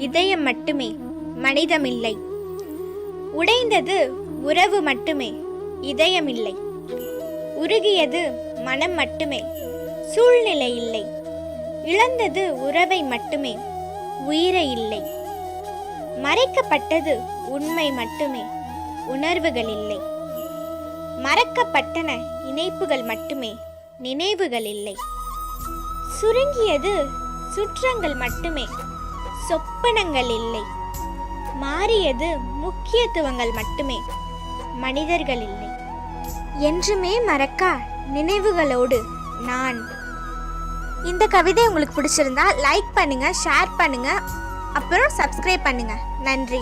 இதயம் மட்டுமே, மனிதமில்லை. உடைந்தது உறவு மட்டுமே, இதயமில்லை. உருகியது மனம் மட்டுமே, சூழ்நிலை இல்லை. இழந்தது உறவை மட்டுமே, உயிரை இல்லை. மறைக்கப்பட்டது உண்மை மட்டுமே, உணர்வுகள் இல்லை. மறக்கப்பட்டன இணைப்புகள் மட்டுமே, நினைவுகள் இல்லை. சுருங்கியது சுற்றங்கள் மட்டுமே, சொப்பனங்கள் இல்லை. மாறியது முக்கியத்துவங்கள் மட்டுமே, மனிதர்கள் இல்லை. என்றுமே மறக்கா நினைவுகளோடு நான். இந்த கவிதை உங்களுக்கு பிடிச்சிருந்தா லைக் பண்ணுங்க, ஷேர் பண்ணுங்க, அப்புறம் சப்ஸ்கிரைப் பண்ணுங்க. நன்றி.